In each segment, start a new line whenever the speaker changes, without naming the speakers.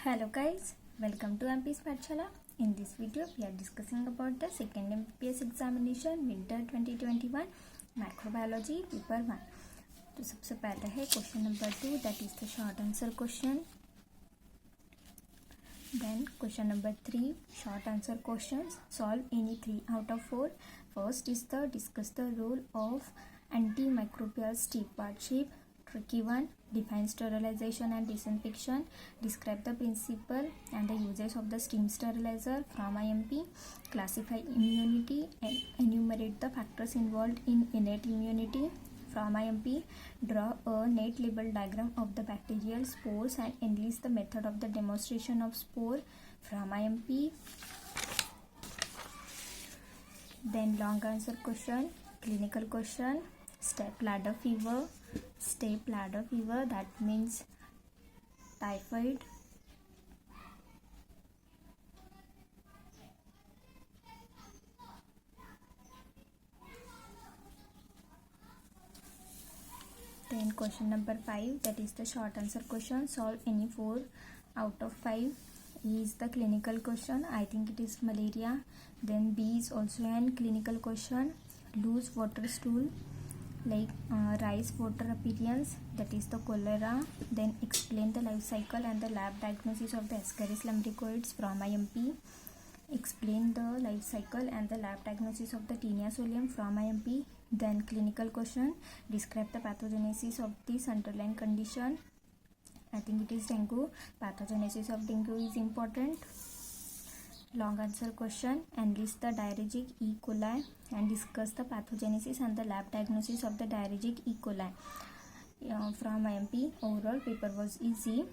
Hello guys, welcome to MP's Pathshala. In this video, we are discussing about the second MPPS examination winter 2021 microbiology paper 1. तो सबसे पहले है question number 2, that is the short answer question. Then question number 3, short answer questions. Solve any 3 out of 4. First is the discuss the role of antimicrobial stewardship. Tricky one. Define sterilization and disinfection. Describe the principle and the uses of the steam sterilizer. From IMP. Classify immunity and enumerate the factors involved in innate immunity. From IMP. Draw a net label diagram of the bacterial spores and enlist the method of the demonstration of spore. From IMP. Then long answer question, clinical question. Step ladder fever, that means typhoid. Then question number 5, that is the short answer question. Solve any 4 out of 5. E is the clinical question. I think it is malaria. Then B is also an clinical question. Loose water stool, like rice water appearance, that is the cholera. Then explain the life cycle and the lab diagnosis of the Ascaris lumbricoides. From IMP. Explain the life cycle and the lab diagnosis of the Taenia solium. From IMP. Then clinical question, describe the pathogenesis of this underlying condition. I think it is dengue. Pathogenesis of dengue is important. Long answer question, enlist the diarrheagic E. coli and discuss the pathogenesis and the lab diagnosis of the diarrheagic E. coli. From IMP. Overall paper was easy,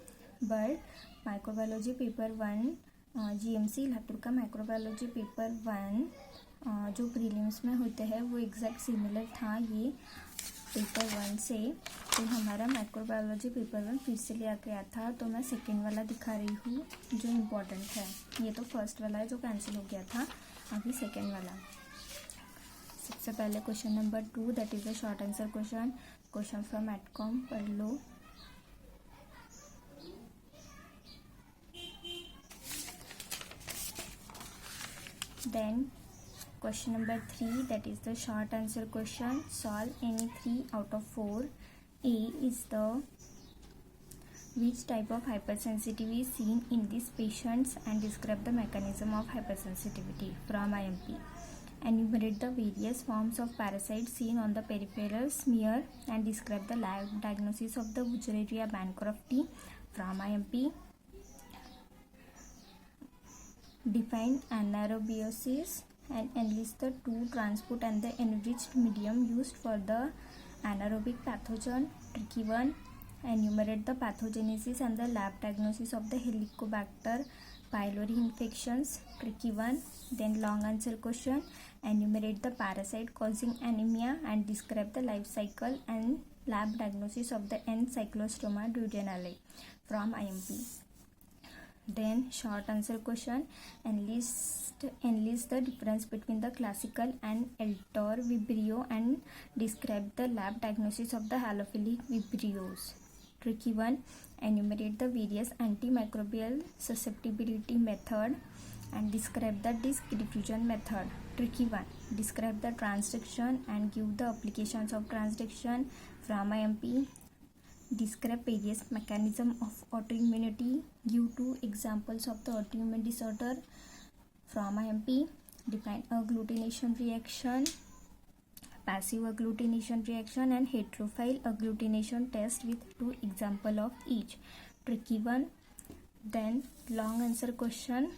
but microbiology paper 1 GMC Latur का microbiology paper 1 जो prelims में होते हैं वो exact similar था ये paper 1 से. तो हमारा माइक्रोबायोलॉजी पेपर 1 फिर से लिया गया था, तो मैं सेकेंड वाला दिखा रही हूँ जो इम्पोर्टेंट है. ये तो फर्स्ट वाला है जो कैंसिल हो गया था, अभी सेकेंड वाला. सबसे पहले question number 2, that is the short answer question from एटकॉम, पढ़ लो. Then question number 3, that is the short answer question. Solve any 3 out of 4. A is the which type of hypersensitivity is seen in these patients and describe the mechanism of hypersensitivity. From IMP. Enumerate the various forms of parasites seen on the peripheral smear and describe the lab diagnosis of the Wuchereria bancrofti. From IMP. Define anaerobiosis and enlist the 2 transport and the enriched medium used for the anaerobic pathogen. Tricky one. Enumerate the pathogenesis and the lab diagnosis of the Helicobacter pylori infections. Tricky one. Then long answer question, enumerate the parasite causing anemia and describe the life cycle and lab diagnosis of the N. cyclostoma duodenale. From IMP. Then short answer question, enlist the difference between the classical and Eltor vibrio and describe the lab diagnosis of the halophilic vibrios. Tricky one. Enumerate the various antimicrobial susceptibility method and describe the disc diffusion method. Tricky one. Describe the transduction and give the applications of transduction. From IMP. Describe various mechanism of autoimmunity. Give 2 examples of the autoimmune disorder. From IMP. Define agglutination reaction, passive agglutination reaction and heterophile agglutination test with 2 example of each. Tricky one. Then long answer question,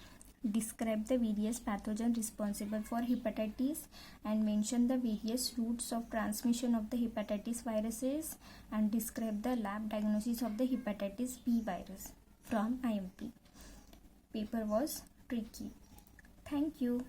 describe the various pathogens responsible for hepatitis and mention the various routes of transmission of the hepatitis viruses and describe the lab diagnosis of the hepatitis B virus. From IMP. Paper was tricky. Thank you.